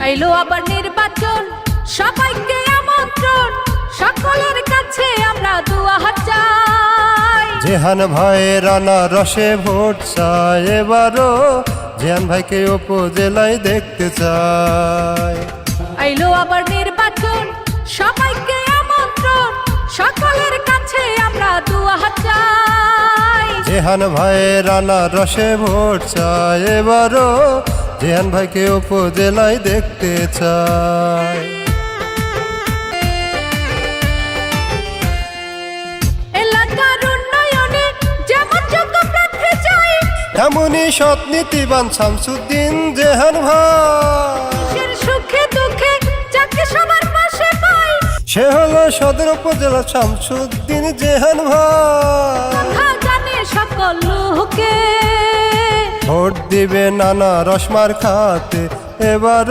আইলো আবার নির্বাচন, সবাইকে আমন্ত্রণ, সকলের কাছে আমরা দুয়া হাত চাই। জেহান ভাইয়ের আনারসে ভোট চাই, এবারও জেহান ভাইকে উপজেলায় দেখতে চাই। আইলো আবার নির্বাচন, সবাইকে আমন্ত্রণ, সকলের কাছে আমরা দুয়া হাত চাই। জেহান ভাইয়ের আনারসে ভোট চাই, এবারও জেহান ভাইকে উপজেলায় দেখতে চাই। এলাকার উন্নয়নে যেমন যোগ্য প্রার্থী চাই, এমনই সৎ নীতিবান শামসুদ্দিন জেহান ভাই। সুখে দুঃখে যাকে সবার পাশে পাই, সে হলো সদর উপজেলা শামসুদ্দিন জেহান ভাই। কথা জানে সকল লোকে। ভোট দিবে নানা রসমার খাতে, এবার